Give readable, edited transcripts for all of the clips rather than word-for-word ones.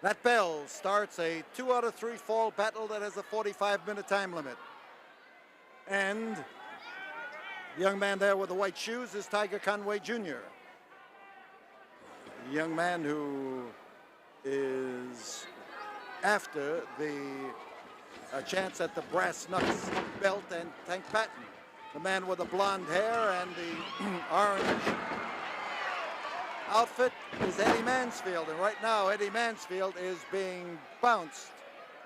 That bell starts a 2 out of 3 fall battle that has a 45-minute time limit. And the young man there with the white shoes is Tiger Conway Jr. A young man who is after the chance at the brass knucks belt and Tank Patton. The man with the blonde hair and the orange outfit is Eddie Mansfield, and right now Eddie Mansfield is being bounced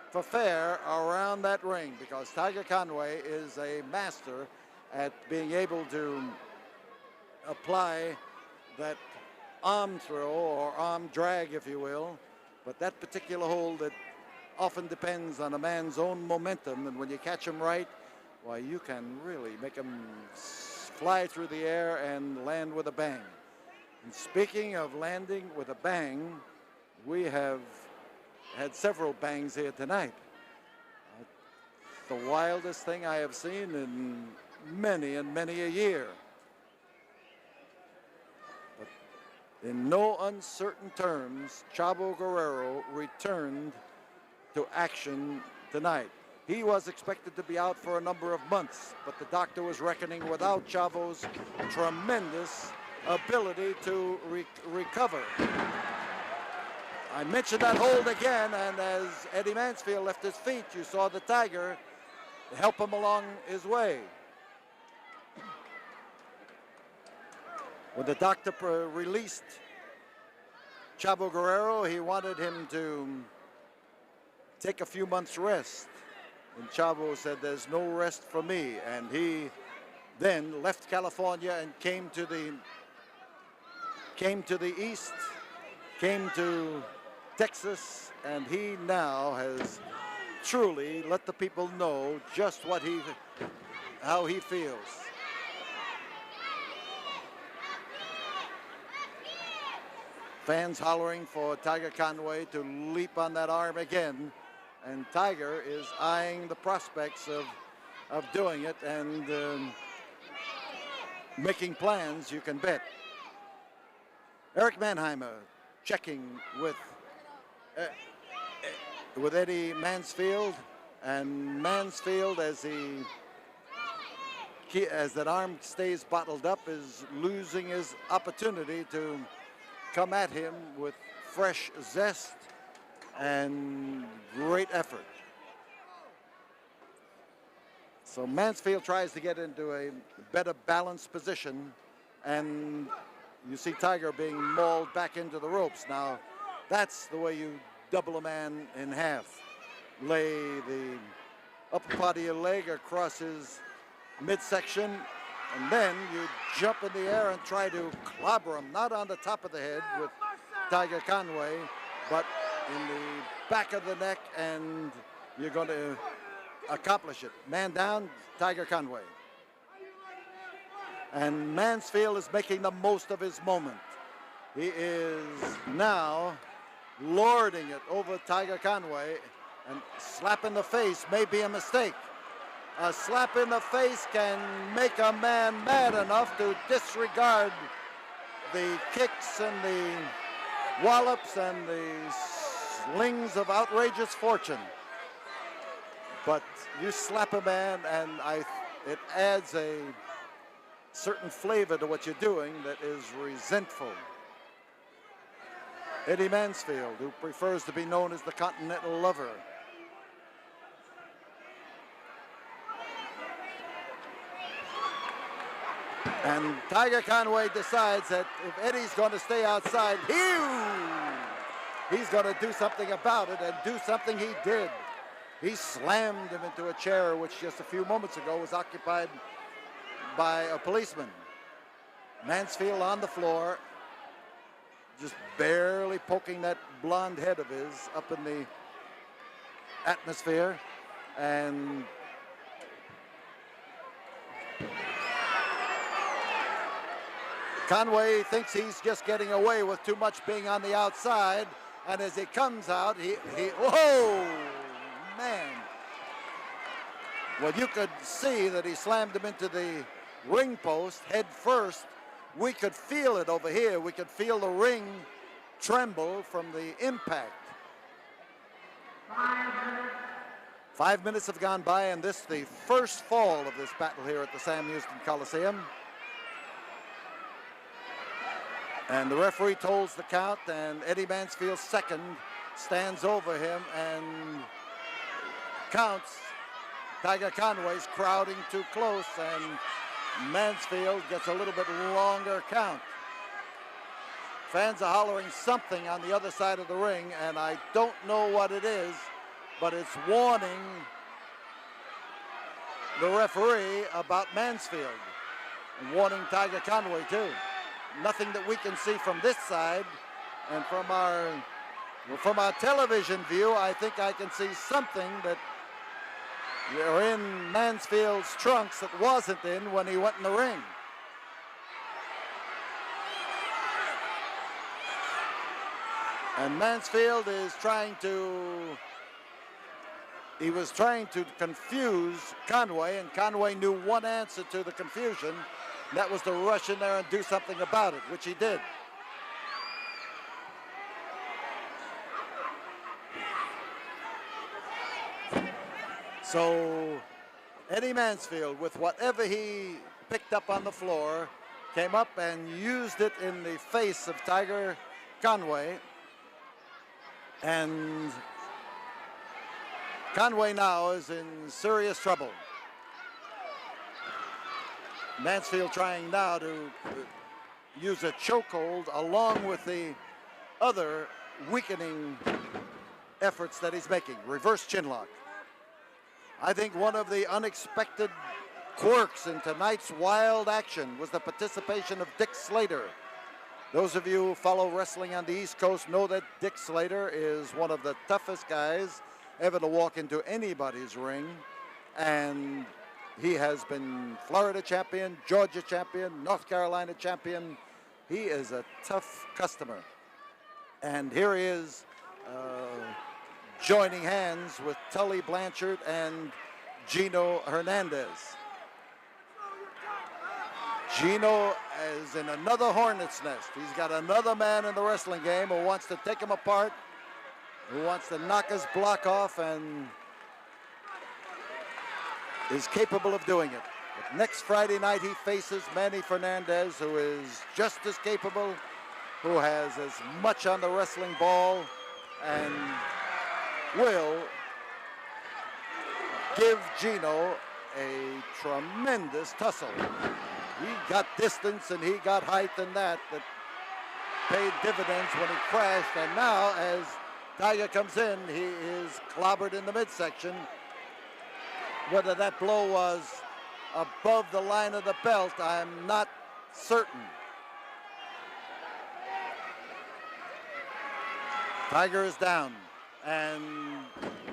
for fair around that ring because Tiger Conway is a master at being able to apply that arm throw or arm drag, if you will, but that particular hold that often depends on a man's own momentum, and when you catch him right, why, you can really make him fly through the air and land with a bang. And speaking of landing with a bang, we have had several bangs here tonight. The wildest thing I have seen in many and many a year. But in no uncertain terms, Chavo Guerrero returned to action tonight. He was expected to be out for a number of months, but the doctor was reckoning without Chavo's tremendous ability to recover. I mentioned that hold again, and as Eddie Mansfield left his feet, you saw the Tiger help him along his way. When the doctor released Chavo Guerrero, he wanted him to take a few months rest. And Chavo said, "There's no rest for me." And he then left California and came to the east, came to Texas, and he now has truly let the people know just how he feels. Fans hollering for Tiger Conway to leap on that arm again, and Tiger is eyeing the prospects of doing it and making plans, you can bet. Eric Mannheimer checking with Eddie Mansfield, and Mansfield, as that arm stays bottled up, is losing his opportunity to come at him with fresh zest and great effort. So Mansfield tries to get into a better balanced position, and you see Tiger being mauled back into the ropes. Now, that's the way you double a man in half. Lay the upper part of your leg across his midsection, and then you jump in the air and try to clobber him, not on the top of the head with Tiger Conway, but in the back of the neck, and you're going to accomplish it. Man down, Tiger Conway. And Mansfield is making the most of his moment. He is now lording it over Tiger Conway, and slap in the face may be a mistake. A slap in the face can make a man mad enough to disregard the kicks and the wallops and the slings of outrageous fortune. But you slap a man, and it adds a certain flavor to what you're doing that is resentful. Eddie Mansfield, who prefers to be known as the Continental Lover. And Tiger Conway decides that if Eddie's going to stay outside, he's going to do something about it, and do something he did. He slammed him into a chair, which just a few moments ago was occupied by a policeman. Mansfield on the floor, just barely poking that blonde head of his up in the atmosphere, and Conway thinks he's just getting away with too much being on the outside, and as he comes out, whoa, man. Well, you could see that he slammed him into the ring post head first. We could feel it over here. We could feel the ring tremble from the impact. 5 minutes have gone by, and this the first fall of this battle here at the Sam Houston Coliseum. And the referee tolls the count, and Eddie Mansfield second stands over him and counts. Tiger Conway's crowding too close, and Mansfield gets a little bit longer count. Fans are hollering something on the other side of the ring, and I don't know what it is, but it's warning the referee about Mansfield and warning Tiger Conway too. Nothing that we can see from this side, and from our television view, I think I can see something that are in Mansfield's trunks that wasn't in when he went in the ring. And Mansfield is trying to confuse Conway, and Conway knew one answer to the confusion, and that was to rush in there and do something about it, which he did. So Eddie Mansfield, with whatever he picked up on the floor, came up and used it in the face of Tiger Conway. And Conway now is in serious trouble. Mansfield trying now to use a chokehold along with the other weakening efforts that he's making. Reverse chinlock. I think one of the unexpected quirks in tonight's wild action was the participation of Dick Slater. Those of you who follow wrestling on the East Coast know that Dick Slater is one of the toughest guys ever to walk into anybody's ring. And he has been Florida champion, Georgia champion, North Carolina champion. He is a tough customer. And here he is joining hands with Tully Blanchard and Gino Hernandez. Gino is in another hornet's nest. He's got another man in the wrestling game who wants to take him apart, who wants to knock his block off, and is capable of doing it. But next Friday night he faces Manny Fernandez, who is just as capable, who has as much on the wrestling ball, and will give Gino a tremendous tussle. He got distance and he got height, and that paid dividends when he crashed. And now, as Tiger comes in, he is clobbered in the midsection. Whether that blow was above the line of the belt, I'm not certain. Tiger is down, and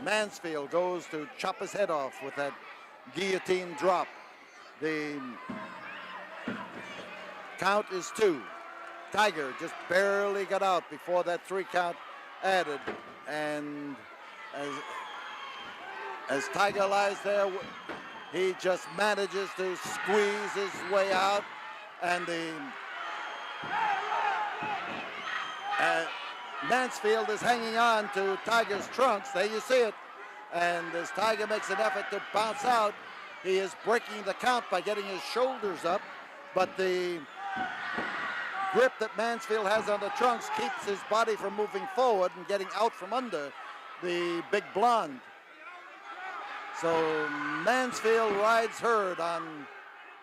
Mansfield goes to chop his head off with that guillotine drop. The count is 2. Tiger just barely got out before that 3 count added, and as Tiger lies there, he just manages to squeeze his way out, and Mansfield is hanging on to Tiger's trunks. There you see it. And as Tiger makes an effort to bounce out, he is breaking the count by getting his shoulders up, but the grip that Mansfield has on the trunks keeps his body from moving forward and getting out from under the big blonde. So Mansfield rides herd on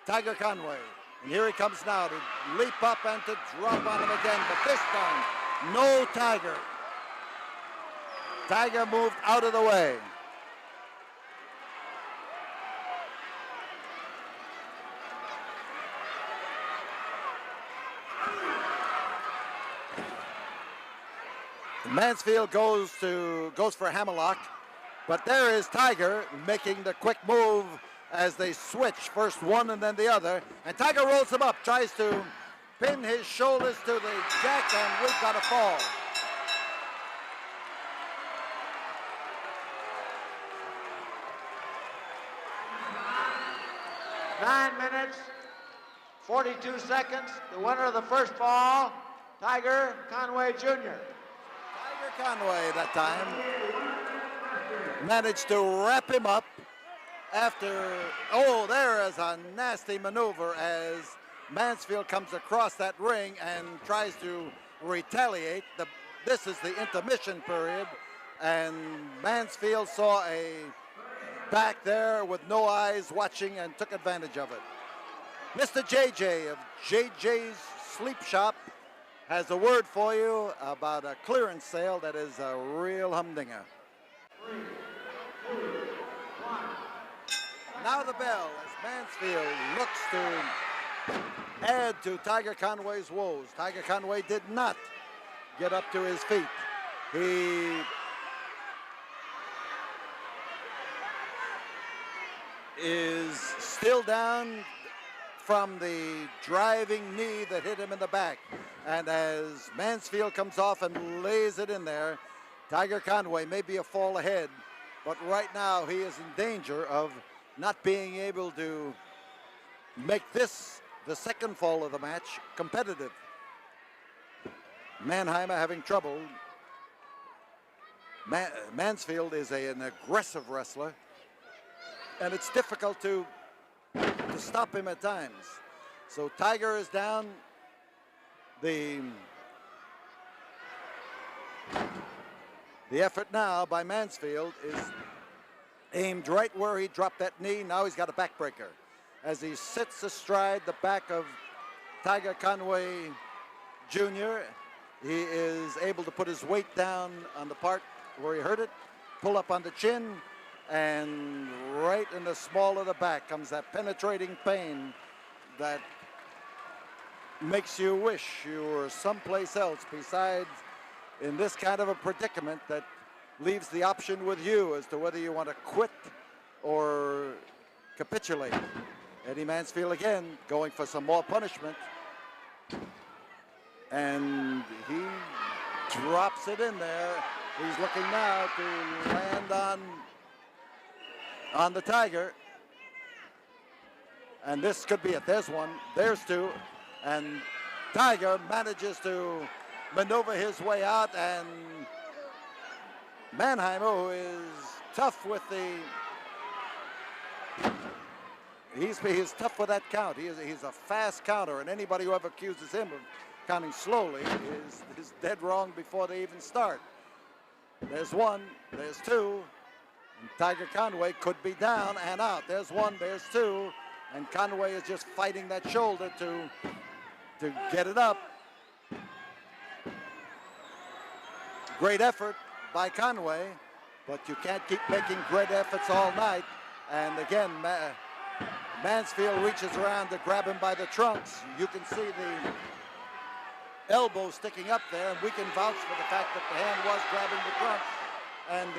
Tiger Conway. And here he comes now to leap up and to drop on him again, but this time, no Tiger. Tiger moved out of the way. Mansfield goes for a hammerlock, but there is Tiger making the quick move as they switch, first one and then the other, and Tiger rolls him up, tries to pin his shoulders to the jack, and we've got a fall. Nine minutes, 42 seconds. The winner of the first fall, Tiger Conway Jr. Tiger Conway that time. managed to wrap him up after, oh, there is a nasty maneuver as Mansfield comes across that ring and tries to retaliate. This is the intermission period, and Mansfield saw a back there with no eyes watching and took advantage of it. Mr. JJ of JJ's Sleep Shop has a word for you about a clearance sale that is a real humdinger. 3, 2, 1. Now the bell as Mansfield looks to add to Tiger Conway's woes. Tiger Conway did not get up to his feet. He is still down from the driving knee that hit him in the back. And as Mansfield comes off and lays it in there, Tiger Conway may be a fall ahead, but right now he is in danger of not being able to make this the second fall of the match competitive. Mannheimer having trouble. Mansfield is an aggressive wrestler, and it's difficult to stop him at times. So Tiger is down. The effort now by Mansfield is aimed right where he dropped that knee. Now he's got a backbreaker. As he sits astride the back of Tiger Conway Jr., he is able to put his weight down on the part where he hurt it, pull up on the chin, and right in the small of the back comes that penetrating pain that makes you wish you were someplace else besides in this kind of a predicament that leaves the option with you as to whether you want to quit or capitulate. Eddie Mansfield again going for some more punishment, and he drops it in there. He's looking now to land on the Tiger, and this could be it. There's one, there's two, and Tiger manages to maneuver his way out, and Mannheimer, who is tough with he's tough with that count. He's a fast counter, and anybody who ever accuses him of counting slowly is dead wrong before they even start. There's one, there's two, and Tiger Conway could be down and out. There's one, there's two, and Conway is just fighting that shoulder to get it up. Great effort by Conway, but you can't keep making great efforts all night. And again, Mansfield reaches around to grab him by the trunks. You can see the elbow sticking up there, and we can vouch for the fact that the hand was grabbing the trunks. And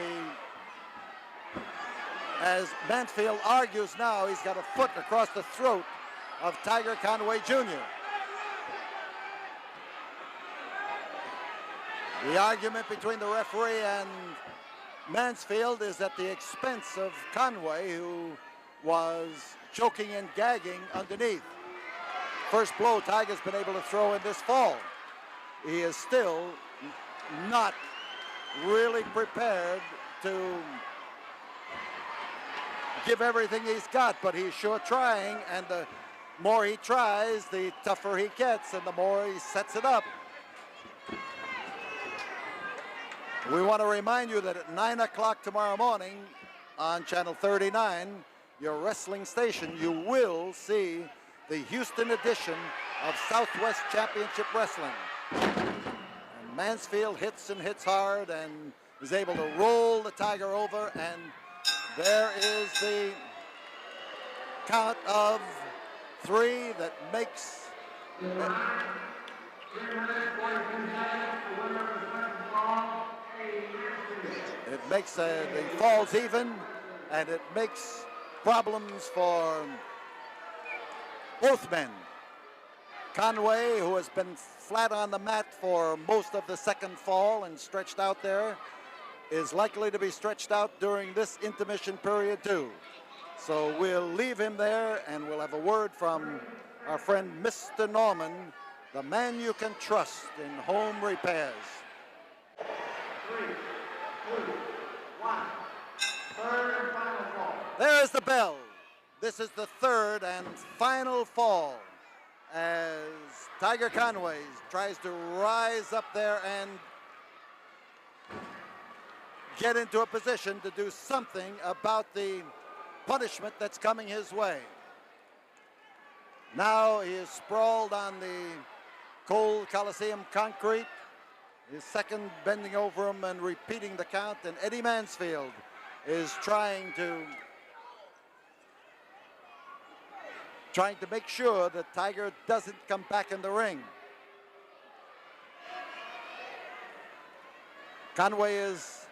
as Mansfield argues now, he's got a foot across the throat of Tiger Conway Jr. The argument between the referee and Mansfield is at the expense of Conway, who was choking and gagging underneath. First blow Tiger's been able to throw in this fall. He is still not really prepared to give everything he's got, but he's sure trying, and the more he tries, the tougher he gets, and the more he sets it up. We want to remind you that at 9 o'clock tomorrow morning on Channel 39, your wrestling station, you will see the Houston edition of Southwest Championship Wrestling. And Mansfield hits and hits hard and is able to roll the Tiger over, and there is the count of three that makes the falls even, and it makes problems for both men. Conway, who has been flat on the mat for most of the second fall and stretched out there, is likely to be stretched out during this intermission period too. So we'll leave him there, and we'll have a word from our friend Mr. Norman, the man you can trust in home repairs. 3, 2, 1. Third and final fall. There is the bell. This is the third and final fall as Tiger Conway tries to rise up there and get into a position to do something about the punishment that's coming his way. Now he is sprawled on the cold Coliseum concrete. His second bending over him and repeating the count, and Eddie Mansfield is trying to make sure that Tiger doesn't come back in the ring. Conway is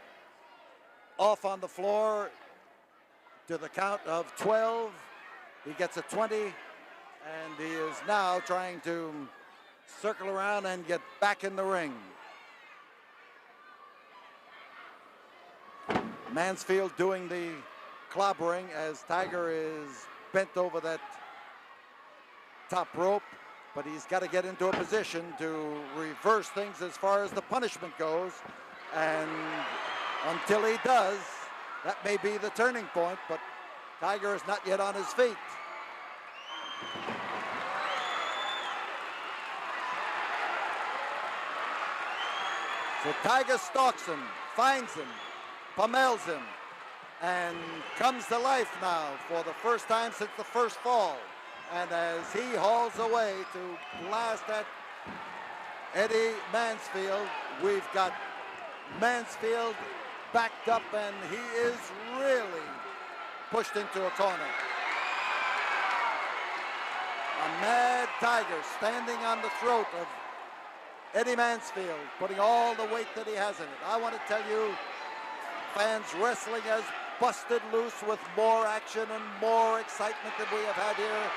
off on the floor to the count of 12. He gets a 20, and he is now trying to circle around and get back in the ring. Mansfield doing the clobbering as Tiger is bent over that top rope, but he's got to get into a position to reverse things as far as the punishment goes, and until he does, that may be the turning point, but Tiger is not yet on his feet. So Tiger stalks him, finds him, pummels him, and comes to life now for the first time since the first fall. And as he hauls away to blast at Eddie Mansfield, we've got Mansfield backed up, and he is really pushed into a corner. A mad Tiger standing on the throat of Eddie Mansfield, putting all the weight that he has in it. I want to tell you, fans, wrestling has busted loose with more action and more excitement than we have had here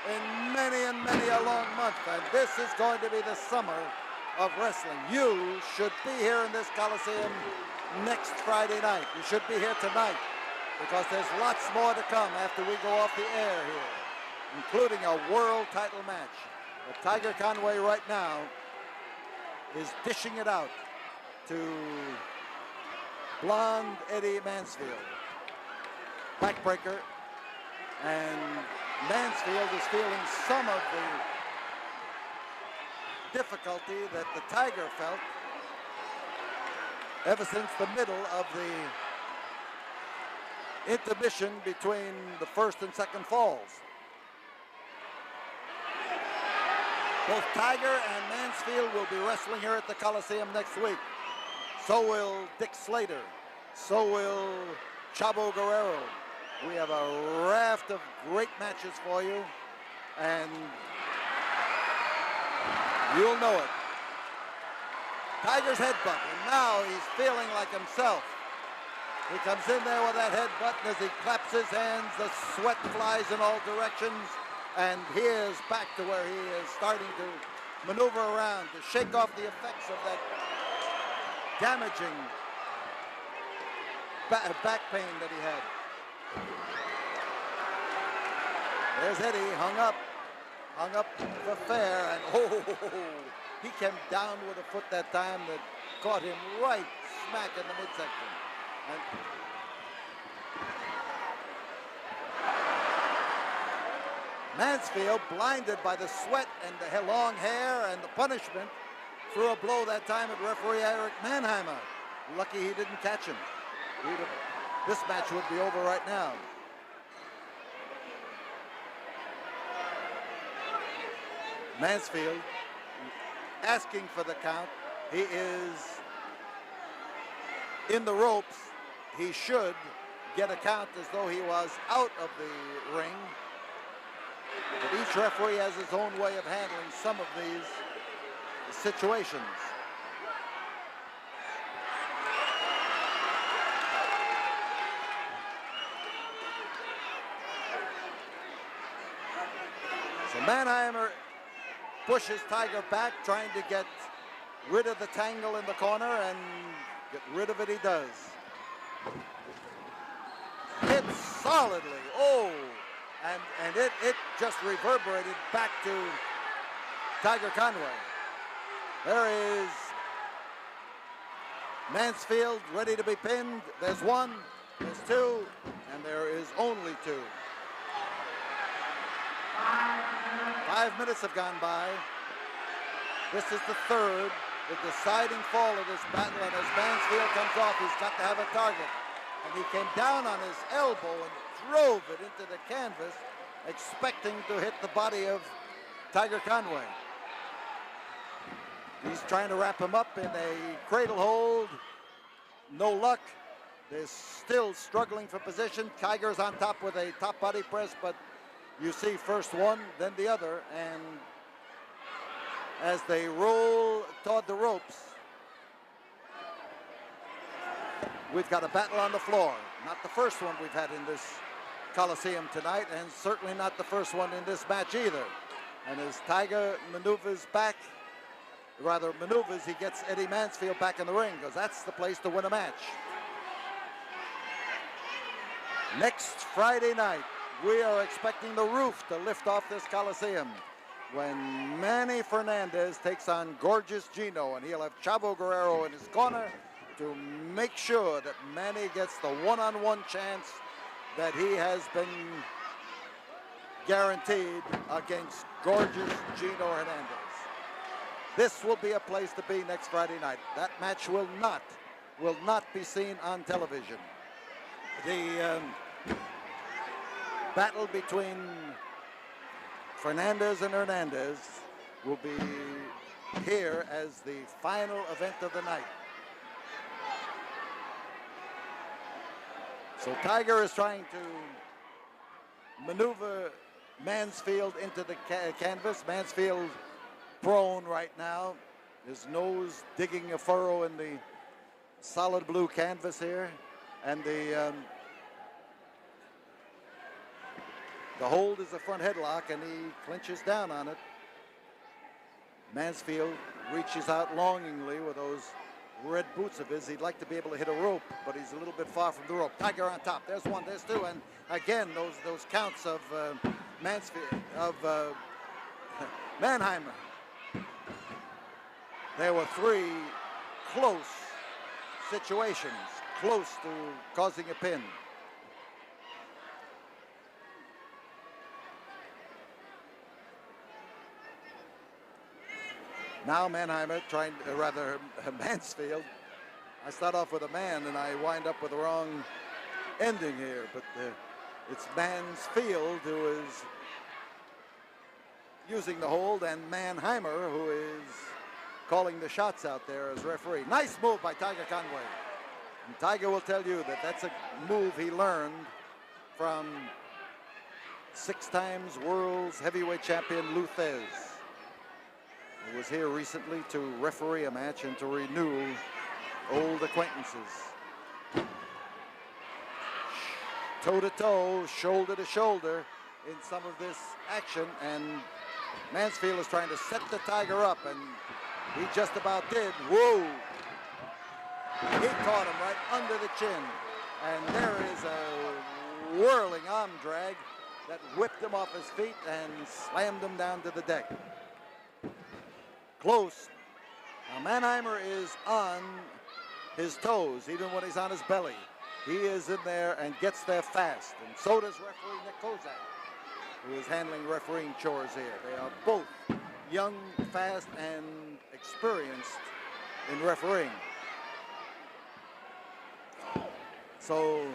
in many and many a long month. And this is going to be the summer of wrestling. You should be here in this Coliseum next Friday night. You should be here tonight, because there's lots more to come after we go off the air here, including a world title match. But Tiger Conway right now is dishing it out to blonde Eddie Mansfield. Backbreaker, and Mansfield is feeling some of the difficulty that the Tiger felt ever since the middle of the intermission between the first and second falls. Both Tiger and Mansfield will be wrestling here at the Coliseum next week. So will Dick Slater. So will Chavo Guerrero. We have a raft of great matches for you, and you'll know it. Tiger's headbutt, and now he's feeling like himself. He comes in there with that headbutt, and as he claps his hands, the sweat flies in all directions, and he is back to where he is starting to maneuver around to shake off the effects of that damaging back pain that he had. There's Eddie, hung up for fair, and he came down with a foot that time that caught him right smack in the midsection. And Mansfield, blinded by the sweat and the long hair and the punishment, threw a blow that time at referee Eric Mannheimer. Lucky he didn't catch him. This match would be over right now. Mansfield asking for the count. He is in the ropes. He should get a count as though he was out of the ring. But each referee has his own way of handling some of these situations. So Mannheimer pushes Tiger back, trying to get rid of the tangle in the corner, and get rid of it he does. Hit solidly. Oh, and it just reverberated back to Tiger Conway. There is Mansfield ready to be pinned. There's one, There's two, and there is only two. 5 minutes have gone by. This is the third, the deciding fall of this battle, and as Mansfield comes off, he's got to have a target. And he came down on his elbow and drove it into the canvas, expecting to hit the body of Tiger Conway. He's trying to wrap him up in a cradle hold. No luck. They're still struggling for position. Tiger's on top with a top body press, but you see first one, then the other, and as they roll toward the ropes, we've got a battle on the floor. Not the first one we've had in this Coliseum tonight, and certainly not the first one in this match either. And as Tiger maneuvers, he gets Eddie Mansfield back in the ring, because that's the place to win a match. Next Friday night, we are expecting the roof to lift off this Coliseum when Manny Fernandez takes on Gorgeous Gino, and he'll have Chavo Guerrero in his corner to make sure that Manny gets the one-on-one chance that he has been guaranteed against Gorgeous Gino Hernandez. This will be a place to be next Friday night. That match will not be seen on television. The battle between Fernandez and Hernandez will be here as the final event of the night. So Tiger is trying to maneuver Mansfield into the canvas. Mansfield prone right now, his nose digging a furrow in the solid blue canvas here, and the hold is a front headlock, and he clinches down on it. Mansfield reaches out longingly with those red boots of his. He'd like to be able to hit a rope, but he's a little bit far from the rope. Tiger on top. There's one, there's two, and again those counts of Mansfield, of Mannheimer. There were three close situations, close to causing a pin. Now Mannheimer trying, Mansfield. I start off with a man and I wind up with the wrong ending here, but it's Mansfield who is using the hold, and Mannheimer who is calling the shots out there as referee. Nice move by Tiger Conway. And Tiger will tell you that that's a move he learned from 6 times world's heavyweight champion Lou Thesz, who was here recently to referee a match and to renew old acquaintances. Toe to toe, shoulder to shoulder in some of this action, and Mansfield is trying to set the Tiger up, and he just about did. Whoa! He caught him right under the chin, and there is a whirling arm drag that whipped him off his feet and slammed him down to the deck. Close. Now Mannheimer is on his toes, even when he's on his belly. He is in there and gets there fast, and so does referee Nick Kozak, who is handling refereeing chores here. They are both young, fast, and experienced in refereeing. So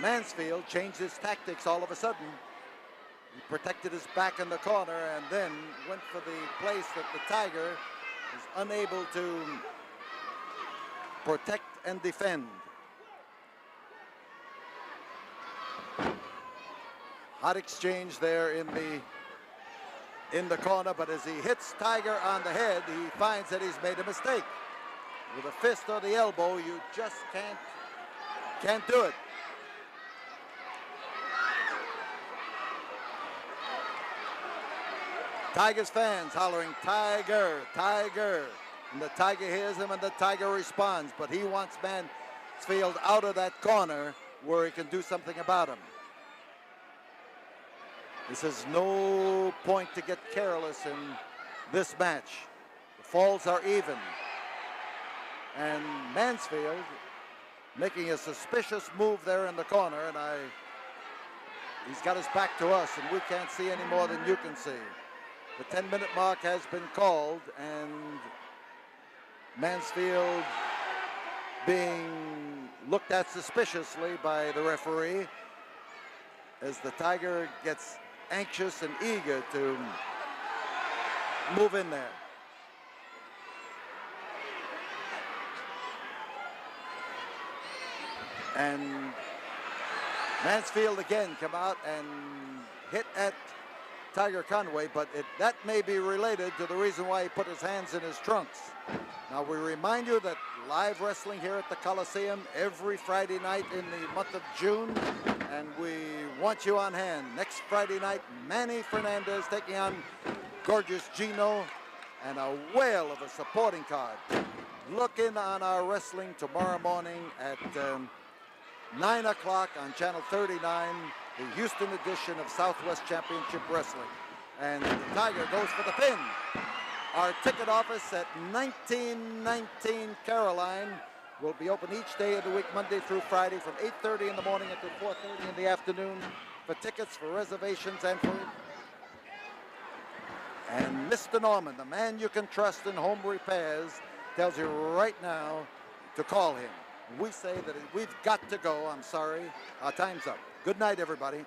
Mansfield changed his tactics all of a sudden. He protected his back in the corner and then went for the place that the Tiger is unable to protect and defend. Hot exchange there in the corner, but as he hits Tiger on the head, he finds that he's made a mistake. With a fist or the elbow, you just can't do it. Tiger's fans hollering, "Tiger, Tiger." And the Tiger hears him and the Tiger responds, but he wants Mansfield out of that corner where he can do something about him. He says no point to get careless in this match. The falls are even. And Mansfield making a suspicious move there in the corner, and he's got his back to us, and we can't see any more than you can see. The 10-minute mark has been called, and Mansfield being looked at suspiciously by the referee as the Tiger gets anxious and eager to move in there. And Mansfield again come out and hit at Tiger Conway, but that may be related to the reason why he put his hands in his trunks. Now we remind you that live wrestling here at the Coliseum every Friday night in the month of June, and we want you on hand. Next Friday night, Manny Fernandez taking on Gorgeous Gino, and a whale of a supporting card. Look in on our wrestling tomorrow morning at 9 o'clock on Channel 39, the Houston edition of Southwest Championship Wrestling. And the Tiger goes for the pin. Our ticket office at 1919 Caroline will be open each day of the week, Monday through Friday, from 8:30 in the morning until 4:30 in the afternoon. For tickets, for reservations, and Mr. Norman, the man you can trust in home repairs, tells you right now to call him. We say that we've got to go. I'm sorry. Our time's up. Good night, everybody.